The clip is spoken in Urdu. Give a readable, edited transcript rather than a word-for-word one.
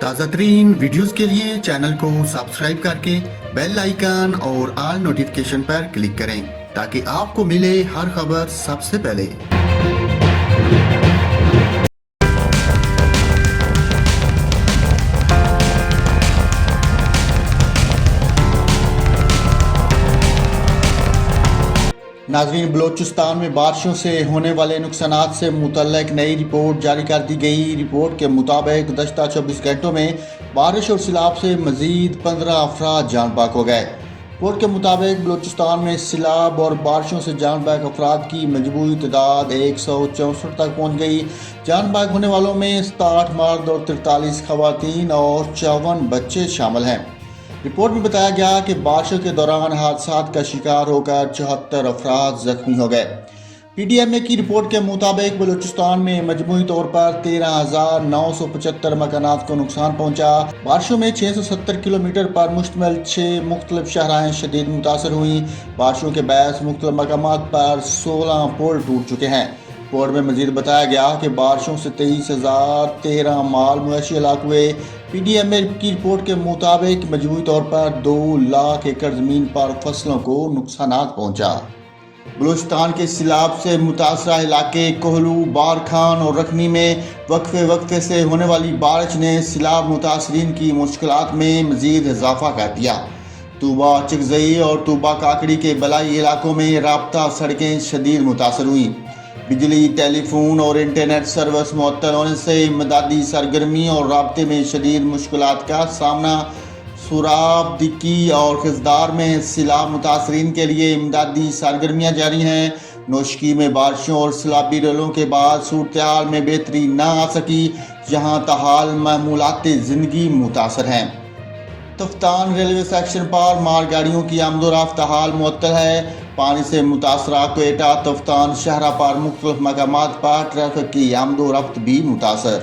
تازہ ترین ویڈیوز کے لیے چینل کو سبسکرائب کر کے بیل آئیکن اور آل نوٹیفیکیشن پر کلک کریں تاکہ آپ کو ملے ہر خبر سب سے پہلے۔ ناظرین، بلوچستان میں بارشوں سے ہونے والے نقصانات سے متعلق نئی رپورٹ جاری کر دی گئی۔ رپورٹ کے مطابق گزشتہ 24 گھنٹوں میں بارش اور سیلاب سے مزید 15 افراد جان بحق ہو گئے۔ رپورٹ کے مطابق بلوچستان میں سیلاب اور بارشوں سے جان بحق افراد کی مجموعی تعداد 164 تک پہنچ گئی۔ جان بحق ہونے والوں میں 67 مرد اور 43 خواتین اور 54 بچے شامل ہیں۔ رپورٹ میں بتایا گیا کہ بارشوں کے دوران حادثات کا شکار ہو کر 74 افراد زخمی ہو گئے۔ پی ڈی ایم اے کی رپورٹ کے مطابق بلوچستان میں مجموعی طور پر 13,975 مکانات کو نقصان پہنچا۔ بارشوں میں 670 کلومیٹر پر مشتمل 6 مختلف شاہراہیں شدید متاثر ہوئیں۔ بارشوں کے باعث مختلف مقامات پر 16 پل ٹوٹ چکے ہیں۔ رپورٹ میں مزید بتایا گیا کہ بارشوں سے 23,013 مال مویشی ہلاک ہوئے۔ پی ڈی ایم اے کی رپورٹ کے مطابق مجموعی طور پر 2 لاکھ ایکڑ زمین پر فصلوں کو نقصانات پہنچا۔ بلوچستان کے سیلاب سے متاثرہ علاقے کوہلو، بارکھان اور رکھنی میں وقفے سے ہونے والی بارش نے سیلاب متاثرین کی مشکلات میں مزید اضافہ کر دیا۔ طوبہ چکزئی اور طوبہ کاکڑی کے بلائی علاقوں میں رابطہ سڑکیں شدید متاثر ہوئیں۔ بجلی، ٹیلی فون اور انٹرنیٹ سروس معطل ہونے سے امدادی سرگرمی اور رابطے میں شدید مشکلات کا سامنا۔ سوراب، دکی اور خزدار میں سیلاب متاثرین کے لیے امدادی سرگرمیاں جاری ہیں۔ نوشکی میں بارشوں اور سیلابی ریلوں کے بعد صورتحال میں بہتری نہ آ سکی، جہاں تاحال معمولات زندگی متاثر ہیں۔ تفتان ریلوے سیکشن پر مال گاڑیوں کی آمد و رفت حال معطل ہے۔ پانی سے متاثرہ کوئٹہ، تفتان شاہراہ پر مختلف مقامات پر ٹریفک کی آمد و رفت بھی متاثر۔